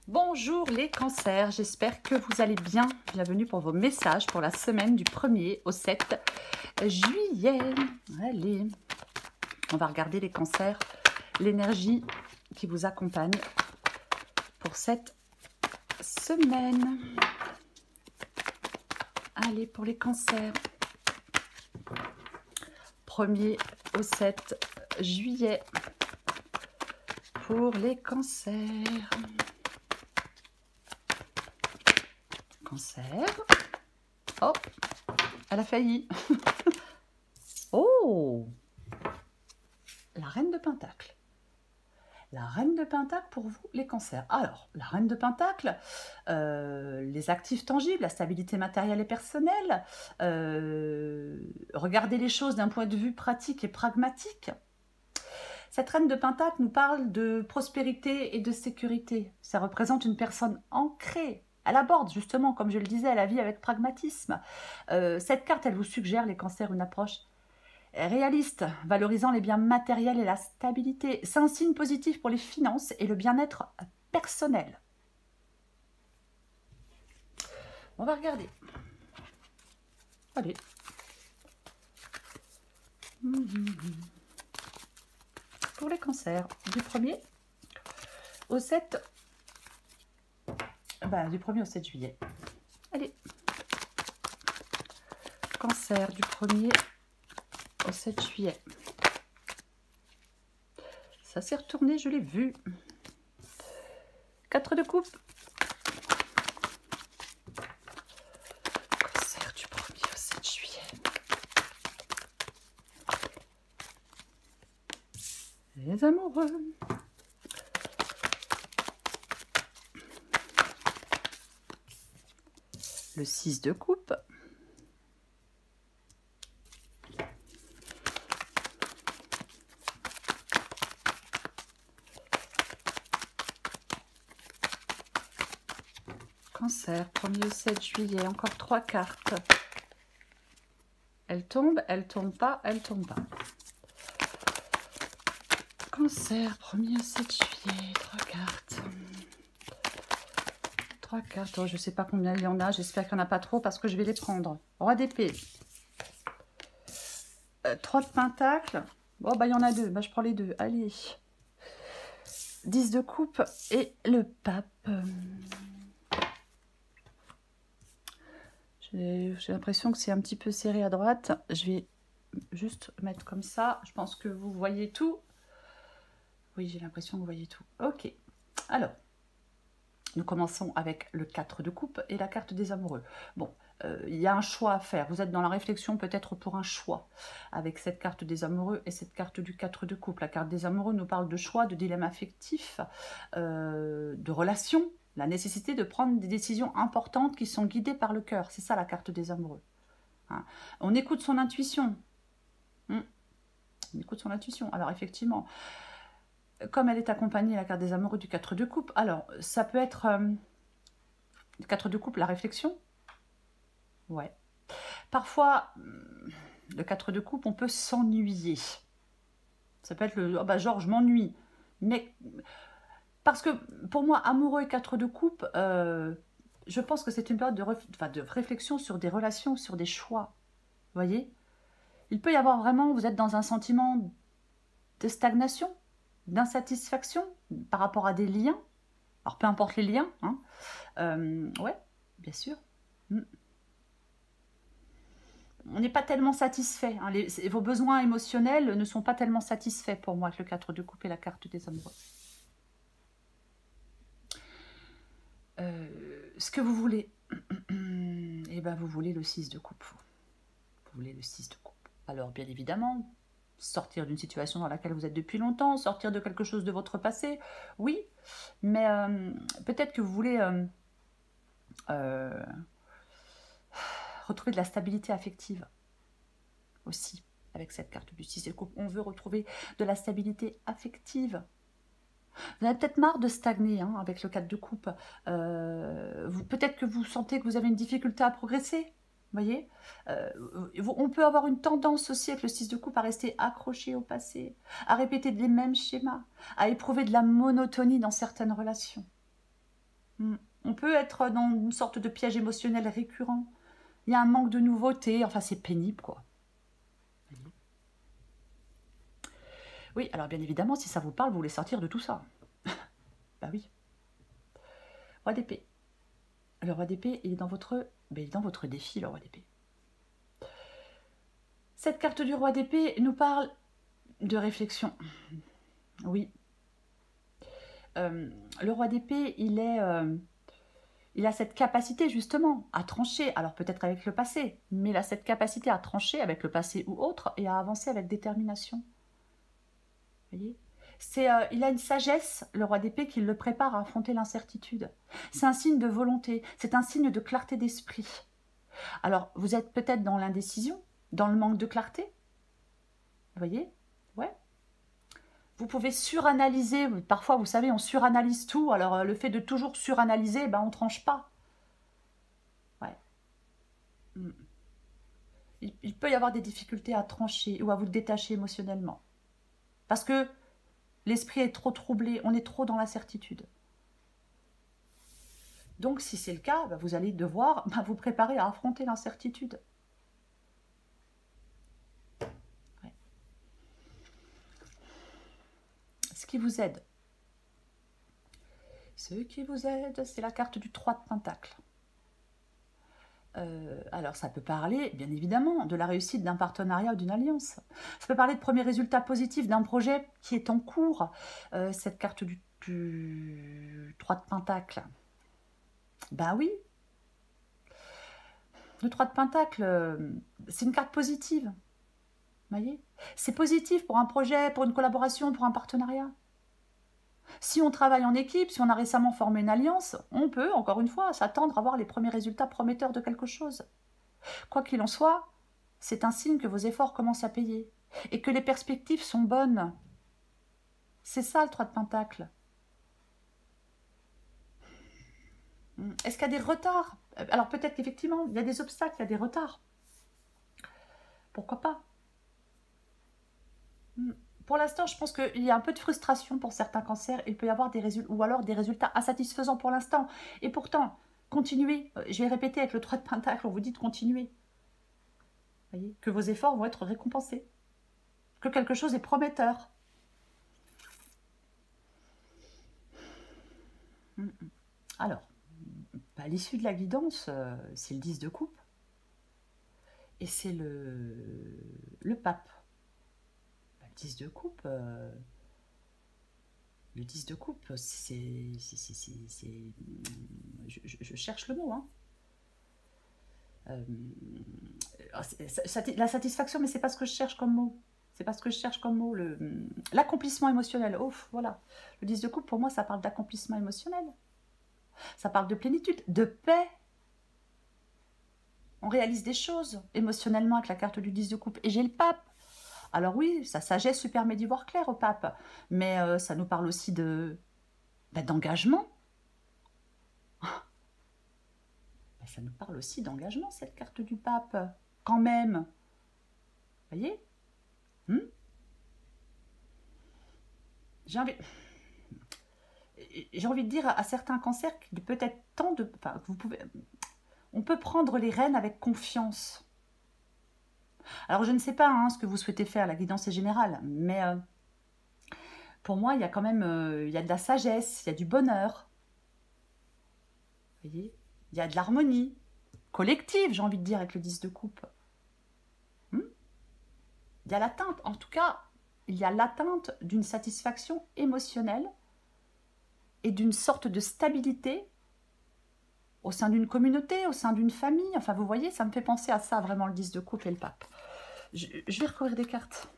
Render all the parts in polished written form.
Bonjour les cancers, j'espère que vous allez bien. Bienvenue pour vos messages pour la semaine du 1er au 7 juillet. Allez, on va regarder les cancers, l'énergie qui vous accompagne pour cette semaine. Allez, pour les cancers, 1er au 7 juillet pour les cancers. Cancer. Hop, elle a failli. Oh, la reine de Pentacle. La reine de Pentacle pour vous, les cancers. Alors, la reine de Pentacle, les actifs tangibles, la stabilité matérielle et personnelle, regardez les choses d'un point de vue pratique et pragmatique. Cette reine de Pentacle nous parle de prospérité et de sécurité. Ça représente une personne ancrée. Elle aborde justement, comme je le disais, la vie avec pragmatisme. Cette carte, elle vous suggère, les cancers, une approche réaliste, valorisant les biens matériels et la stabilité. C'est un signe positif pour les finances et le bien-être personnel. On va regarder. Allez. Pour les cancers, du 1er au 7... du 1er au 7 juillet. Allez. Cancer, du 1er au 7 juillet. Ça s'est retourné, je l'ai vu. 4 de coupe. Cancer, du 1er au 7 juillet. Les amoureux. Le 6 de coupe. Cancer, 1er au 7 juillet, encore 3 cartes. Elle tombe pas, elle tombe pas. Cancer, 1er au 7 juillet, 3 cartes. 3 cartes, oh, je ne sais pas combien il y en a, j'espère qu'il n'y en a pas trop parce que je vais les prendre. Roi d'épée. 3 de pentacle. Bon, il y en a 2, je prends les 2, allez. 10 de coupe et le pape. J'ai l'impression que c'est un petit peu serré à droite. Je vais juste mettre comme ça. Je pense que vous voyez tout. Oui, j'ai l'impression que vous voyez tout. Ok. Alors, nous commençons avec le 4 de coupe et la carte des amoureux. Bon, il y a un choix à faire. Vous êtes dans la réflexion peut-être pour un choix avec cette carte des amoureux et cette carte du 4 de coupe. La carte des amoureux nous parle de choix, de dilemme affectif, de relations. La nécessité de prendre des décisions importantes qui sont guidées par le cœur. C'est ça la carte des amoureux. Hein. On écoute son intuition. On écoute son intuition. Alors effectivement, comme elle est accompagnée, la carte des amoureux du 4 de coupe, alors ça peut être le 4 de coupe, la réflexion. Ouais. Parfois, le 4 de coupe, on peut s'ennuyer. Ça peut être le oh genre je m'ennuie. Mais parce que pour moi, amoureux et 4 de coupe, je pense que c'est une période de réflexion sur des relations, sur des choix. Vous voyez? Il peut y avoir vraiment, vous êtes dans un sentiment de stagnation, d'insatisfaction par rapport à des liens. Alors, peu importe les liens. Hein. Ouais, bien sûr. On n'est pas tellement satisfait. Hein. Vos besoins émotionnels ne sont pas tellement satisfaits pour moi avec le 4 de coupe et la carte des amoureux. Ce que vous voulez, et ben vous voulez le 6 de coupe. Vous voulez le 6 de coupe. Alors, bien évidemment, sortir d'une situation dans laquelle vous êtes depuis longtemps, sortir de quelque chose de votre passé, oui, mais peut-être que vous voulez retrouver de la stabilité affective aussi, avec cette carte du 6 de coupe. On veut retrouver de la stabilité affective. Vous avez peut-être marre de stagner hein, avec le 4 de coupe. Peut-être que vous sentez que vous avez une difficulté à progresser. Vous voyez, on peut avoir une tendance aussi avec le 6 de coupe à rester accroché au passé, à répéter les mêmes schémas, à éprouver de la monotonie dans certaines relations. On peut être dans une sorte de piège émotionnel récurrent. Il y a un manque de nouveauté. Enfin, c'est pénible, quoi. Oui, alors bien évidemment, si ça vous parle, vous voulez sortir de tout ça. Bah oui. Roi d'épée. Le roi d'épée, il est dans votre... Ben, il est dans votre défi, le roi d'épée. Cette carte du roi d'épée nous parle de réflexion. Oui. Le roi d'épée, il a cette capacité justement à trancher, alors peut-être avec le passé, mais il a cette capacité à trancher avec le passé ou autre et à avancer avec détermination. Vous voyez, il a une sagesse, le roi d'épée, qui le prépare à affronter l'incertitude. C'est un signe de volonté, c'est un signe de clarté d'esprit. Alors, vous êtes peut-être dans l'indécision, dans le manque de clarté. Vous voyez? Ouais. Vous pouvez suranalyser. Parfois, vous savez, on suranalyse tout. Alors, le fait de toujours suranalyser, ben, on ne tranche pas. Ouais. Il peut y avoir des difficultés à trancher ou à vous détacher émotionnellement. Parce que l'esprit est trop troublé, on est trop dans l'incertitude. Donc, si c'est le cas, ben, vous allez devoir vous préparer à affronter l'incertitude. Ouais. Ce qui vous aide. Ce qui vous aide, c'est la carte du 3 de Pentacle. Alors, ça peut parler, bien évidemment, de la réussite d'un partenariat ou d'une alliance. Ça peut parler de premiers résultats positifs d'un projet qui est en cours. Cette carte du 3 de Pentacle. Ben oui. Le 3 de Pentacle, c'est une carte positive. Vous voyez? C'est positif pour un projet, pour une collaboration, pour un partenariat. Si on travaille en équipe, si on a récemment formé une alliance, on peut, encore une fois, s'attendre à voir les premiers résultats prometteurs de quelque chose. Quoi qu'il en soit, c'est un signe que vos efforts commencent à payer et que les perspectives sont bonnes. C'est ça le 3 de Pentacle. Est-ce qu'il y a des retards? Alors peut-être qu'effectivement, il y a des obstacles, il y a des retards. Pourquoi pas? Pour l'instant, je pense qu'il y a un peu de frustration pour certains cancers. Il peut y avoir des résultats, ou alors des résultats insatisfaisants pour l'instant. Et pourtant, continuez. Je vais répéter avec le 3 de Pentacle, on vous dit de continuer. Voyez, que vos efforts vont être récompensés. Que quelque chose est prometteur. Alors, à l'issue de la guidance, c'est le 10 de coupe. Et c'est le pape. Le 10 de coupe, le 10 de coupe, c'est... Je cherche le mot, hein. La satisfaction, mais c'est pas ce que je cherche comme mot. C'est pas ce que je cherche comme mot. L'accomplissement émotionnel. Ouf, voilà. Le 10 de coupe, pour moi, ça parle d'accomplissement émotionnel. Ça parle de plénitude, de paix. On réalise des choses émotionnellement avec la carte du 10 de coupe. Et j'ai le pape. Alors oui, sa sagesse super dit voir clair au pape. Mais ça nous parle aussi d'engagement. Ça nous parle aussi d'engagement, cette carte du pape. Quand même. Vous voyez? J'ai envie de dire à certains cancers qu'il est peut-être temps de... Enfin, on peut prendre les rênes avec confiance. Alors, je ne sais pas ce que vous souhaitez faire, la guidance est générale, mais pour moi, il y a quand même il y a de la sagesse, il y a du bonheur. Vous voyez? Il y a de l'harmonie collective, j'ai envie de dire, avec le 10 de coupe. Il y a l'atteinte, en tout cas, il y a l'atteinte d'une satisfaction émotionnelle et d'une sorte de stabilité au sein d'une communauté, au sein d'une famille. Enfin, vous voyez, ça me fait penser à ça, vraiment, le 10 de coupe et le pape. Je vais recouvrir des cartes.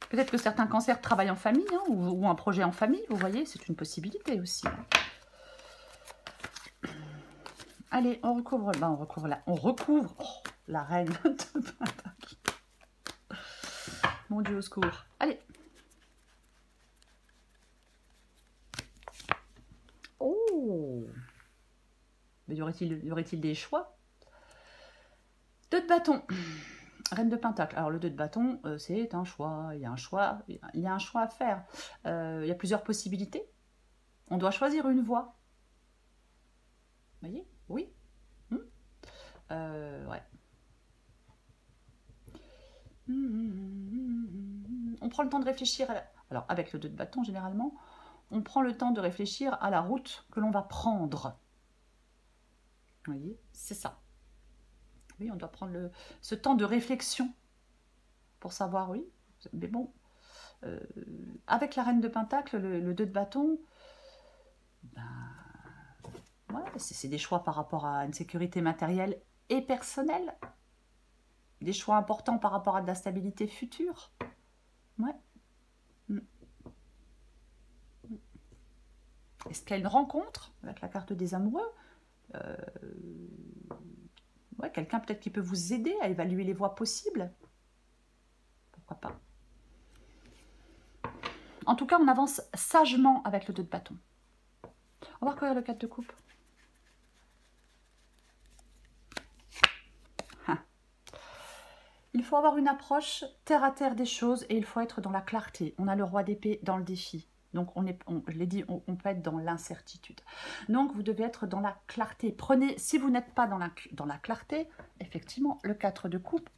Peut-être que certains cancers travaillent en famille, ou un projet en famille, vous voyez, c'est une possibilité aussi. Allez, on recouvre la reine de Pentacle. Mon Dieu, au secours. Allez. Oh. Mais y aurait-il des choix? 2 de bâton. Reine de Pentacle. Alors le 2 de bâton, c'est un choix. Il y a un choix, il y a un choix à faire. Il y a plusieurs possibilités. On doit choisir une voie. Vous voyez? Oui. Ouais. On prend le temps de réfléchir à Alors, avec le 2 de bâton, généralement, on prend le temps de réfléchir à la route que l'on va prendre. Vous voyez? C'est ça. Oui, on doit prendre ce temps de réflexion pour savoir, oui. Mais bon, avec la reine de Pentacle, le 2 de bâton, ben, ouais, c'est des choix par rapport à une sécurité matérielle et personnelle. Des choix importants par rapport à de la stabilité future. Ouais. Est-ce qu'il y a une rencontre avec la carte des amoureux? Ouais, quelqu'un peut-être qui peut vous aider à évaluer les voies possibles. Pourquoi pas? En tout cas, on avance sagement avec le 2 de bâton. On va recueillir le 4 de coupe. Il faut avoir une approche terre à terre des choses et il faut être dans la clarté. On a le roi d'épée dans le défi. Donc, je l'ai dit, on peut être dans l'incertitude. Donc, vous devez être dans la clarté. Prenez, si vous n'êtes pas dans la clarté, effectivement, le 4 de coupe,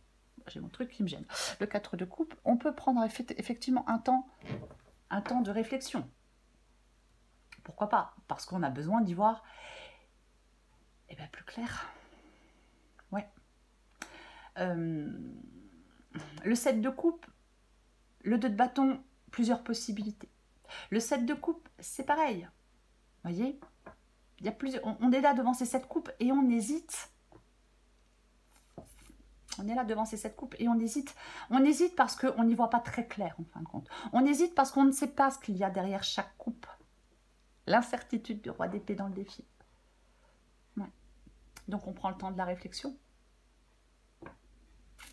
j'ai mon truc qui me gêne. Le 4 de coupe, on peut prendre effectivement un temps de réflexion. Pourquoi pas? Parce qu'on a besoin d'y voir plus clair. Ouais. Le 7 de coupe, le 2 de bâton, plusieurs possibilités. Le 7 de coupe, c'est pareil. Vous voyez, il y a on est là devant ces 7 coupes et on hésite. On est là devant ces 7 coupes et on hésite. On hésite parce qu'on n'y voit pas très clair, en fin de compte. On hésite parce qu'on ne sait pas ce qu'il y a derrière chaque coupe. L'incertitude du roi d'épée dans le défi. Ouais. Donc, on prend le temps de la réflexion.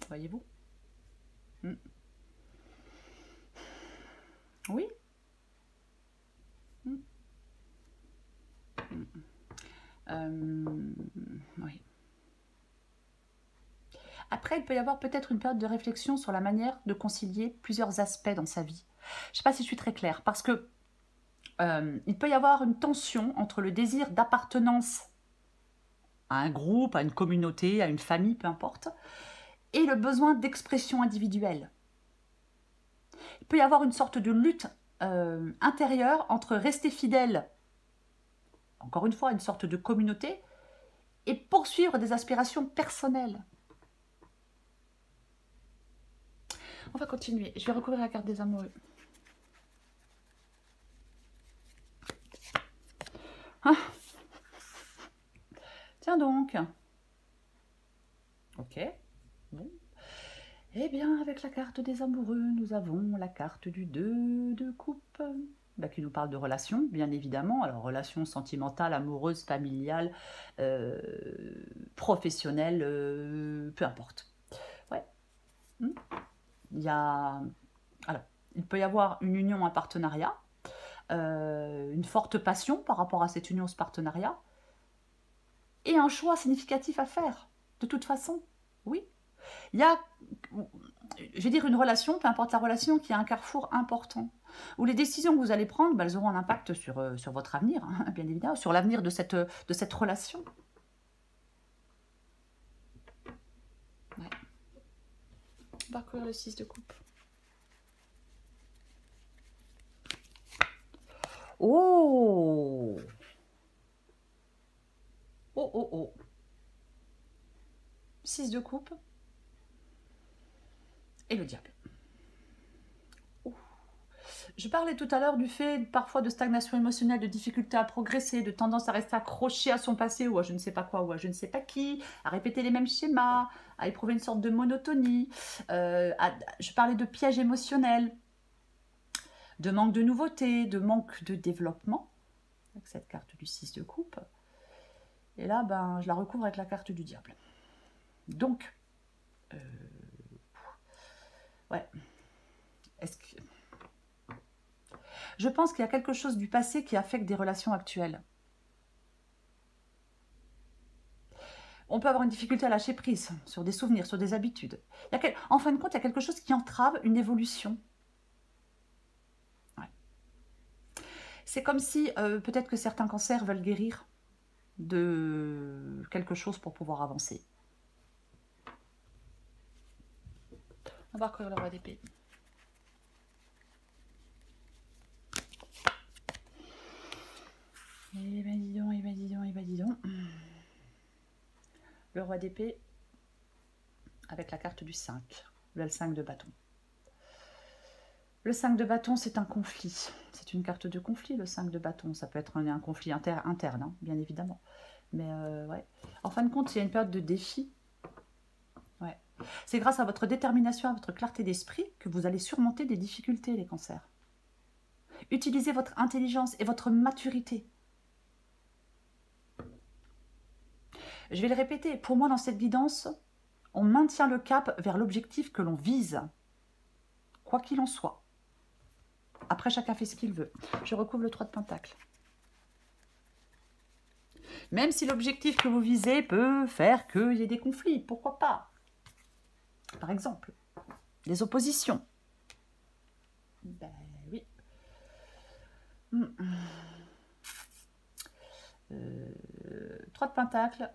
Voyez-vous? Oui. Oui. Après, il peut y avoir peut-être une période de réflexion sur la manière de concilier plusieurs aspects dans sa vie. Je ne sais pas si je suis très claire, parce que il peut y avoir une tension entre le désir d'appartenance à un groupe, à une communauté, à une famille, peu importe, et le besoin d'expression individuelle. Il peut y avoir une sorte de lutte intérieure entre rester fidèle, encore une fois, à une sorte de communauté, et poursuivre des aspirations personnelles. On va continuer. Je vais recouvrir la carte des amoureux. Ah. Tiens donc. Ok. Bon. Eh bien, avec la carte des amoureux, nous avons la carte du 2 de coupe, qui nous parle de relations, bien évidemment. Alors, relations sentimentales, amoureuses, familiales, professionnelles, peu importe. Ouais. Il y a... Alors, il peut y avoir une union, un partenariat, une forte passion par rapport à cette union, ce partenariat, et un choix significatif à faire, de toute façon, oui. Il y a, je vais dire, une relation, peu importe la relation, qui a un carrefour important, où les décisions que vous allez prendre, elles auront un impact sur votre avenir, hein, bien évidemment, sur l'avenir de cette relation. Ouais. On va courir le 6 de coupe. Oh! Oh, oh, oh. 6 de coupe. Et le diable. Ouh. Je parlais tout à l'heure du fait parfois de stagnation émotionnelle, de difficulté à progresser, de tendance à rester accroché à son passé ou à je ne sais pas quoi ou à je ne sais pas qui, à répéter les mêmes schémas, à éprouver une sorte de monotonie. Je parlais de piège émotionnel, de manque de nouveauté, de manque de développement, avec cette carte du 6 de coupe. Et là, je la recouvre avec la carte du diable. Donc, ouais. Est-ce que... Je pense qu'il y a quelque chose du passé qui affecte des relations actuelles. On peut avoir une difficulté à lâcher prise sur des souvenirs, sur des habitudes. En fin de compte, il y a quelque chose qui entrave une évolution. Ouais. C'est comme si peut-être que certains cancers veulent guérir de quelque chose pour pouvoir avancer. On va recourir le roi d'épée. Et ben dis donc, et ben dis donc, et ben dis donc. Le roi d'épée avec la carte du 5, le 5 de bâton. Le 5 de bâton, c'est un conflit. C'est une carte de conflit, le 5 de bâton. Ça peut être un conflit interne, hein, bien évidemment. Mais ouais. En fin de compte, il y a une période de défi. Ouais. C'est grâce à votre détermination, à votre clarté d'esprit que vous allez surmonter des difficultés, les cancers. Utilisez votre intelligence et votre maturité. Je vais le répéter, pour moi, dans cette guidance, on maintient le cap vers l'objectif que l'on vise, quoi qu'il en soit. Après, chacun fait ce qu'il veut. Je recouvre le 3 de Pentacle. Même si l'objectif que vous visez peut faire qu'il y ait des conflits, pourquoi pas? Par exemple, des oppositions. Ben oui. 3 de Pentacle,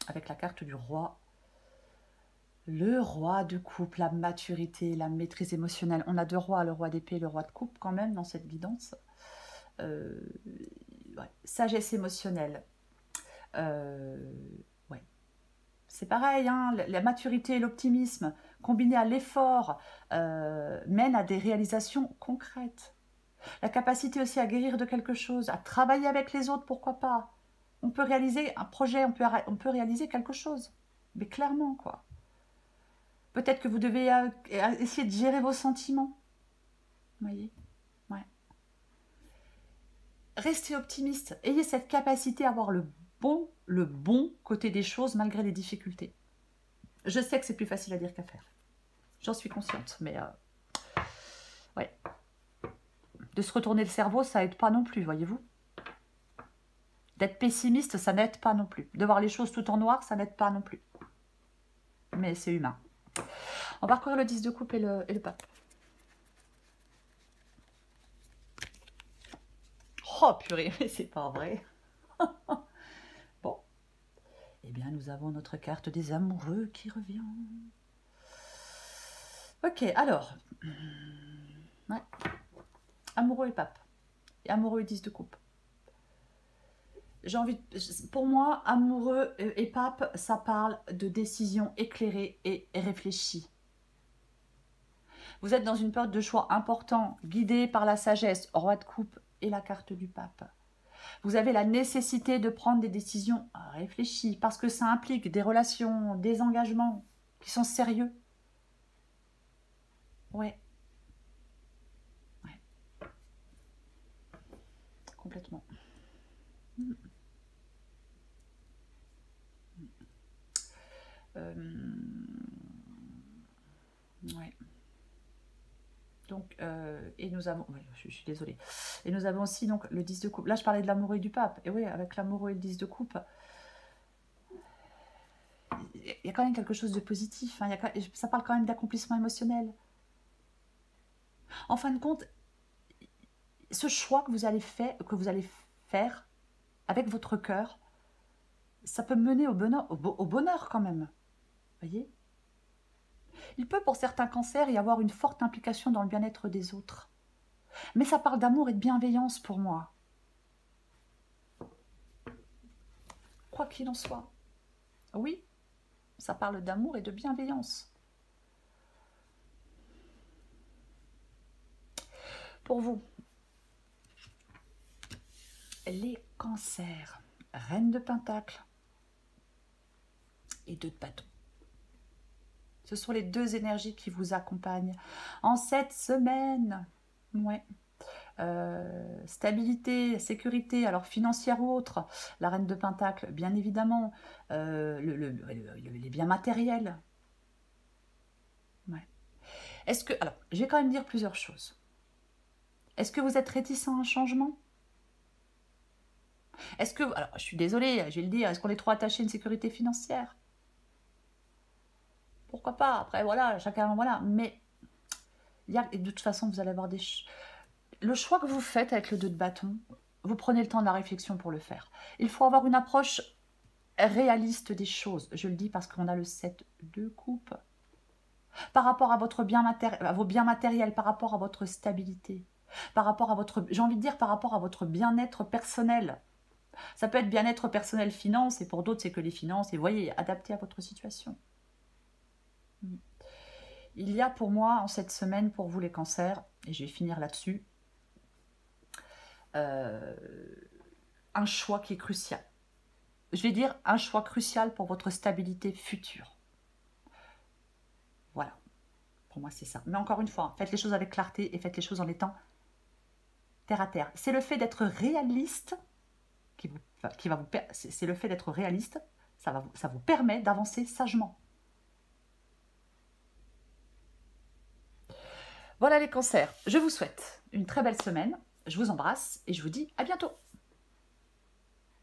avec la carte du roi. Le roi de coupe, la maturité, la maîtrise émotionnelle. On a deux rois, le roi d'épée et le roi de coupe quand même dans cette guidance. Ouais. Sagesse émotionnelle. Ouais. C'est pareil, hein, la maturité et l'optimisme combinés à l'effort mènent à des réalisations concrètes. La capacité aussi à guérir de quelque chose, à travailler avec les autres, pourquoi pas. On peut réaliser un projet, on peut réaliser quelque chose. Mais clairement, quoi. Peut-être que vous devez essayer de gérer vos sentiments. Vous voyez? Ouais. Restez optimiste. Ayez cette capacité à voir le bon côté des choses malgré les difficultés. Je sais que c'est plus facile à dire qu'à faire. J'en suis consciente, mais ouais. De se retourner le cerveau, ça aide pas non plus, voyez-vous. D'être pessimiste, ça n'aide pas non plus. De voir les choses tout en noir, ça n'aide pas non plus. Mais c'est humain. On va recourir le 10 de coupe et le pape. Oh purée, mais c'est pas vrai. Bon. Eh bien, nous avons notre carte des amoureux qui revient. Ok, alors. Ouais. Amoureux et pape. Et amoureux et 10 de coupe. J'ai envie pour moi, amoureux et pape, ça parle de décisions éclairées et réfléchies. Vous êtes dans une période de choix important, guidé par la sagesse, roi de coupe et la carte du pape. Vous avez la nécessité de prendre des décisions réfléchies parce que ça implique des relations, des engagements qui sont sérieux. Ouais. Ouais. Complètement. Ouais. Donc, et nous avons, ouais, je suis désolée, et nous avons aussi donc le 10 de coupe. Là, je parlais de l'amoureux et du pape. Et oui, avec l'amoureux et le 10 de coupe, il y a quand même quelque chose de positif. Hein, ça parle quand même d'accomplissement émotionnel. En fin de compte, ce choix que vous allez faire avec votre cœur, ça peut mener au bonheur quand même. Voyez ? Il peut pour certains cancers y avoir une forte implication dans le bien-être des autres. Mais ça parle d'amour et de bienveillance pour moi. Quoi qu'il en soit. Oui, ça parle d'amour et de bienveillance. Pour vous, les cancers, reine de pentacle et 2 de bâton. Ce sont les deux énergies qui vous accompagnent en cette semaine. Ouais. Stabilité, sécurité, alors financière ou autre. La reine de pentacle, bien évidemment. Les biens matériels. Ouais. Est-ce que... Alors, je vais quand même dire plusieurs choses. Est-ce que vous êtes réticent à un changement? Est-ce que, alors je suis désolée, je vais le dire, est-ce qu'on est trop attaché à une sécurité financière? Pourquoi pas? Après, voilà, chacun, voilà. Mais et de toute façon, vous allez avoir le choix que vous faites avec le 2 de bâton, vous prenez le temps de la réflexion pour le faire. Il faut avoir une approche réaliste des choses. Je le dis parce qu'on a le 7 de coupe. Par rapport à vos biens matériels, par rapport à votre stabilité, par rapport à votre, j'ai envie de dire, par rapport à votre bien-être personnel. Ça peut être bien-être personnel finance, et pour d'autres, c'est que les finances, et vous voyez, adapté à votre situation. Il y a pour moi, en cette semaine, pour vous les cancers, et je vais finir là-dessus, un choix qui est crucial. Je vais dire un choix crucial pour votre stabilité future. Voilà. Pour moi, c'est ça. Mais encore une fois, faites les choses avec clarté et faites les choses en étant terre à terre. C'est le fait d'être réaliste c'est le fait d'être réaliste, ça vous permet d'avancer sagement. Voilà les cancers. Je vous souhaite une très belle semaine. Je vous embrasse et je vous dis à bientôt.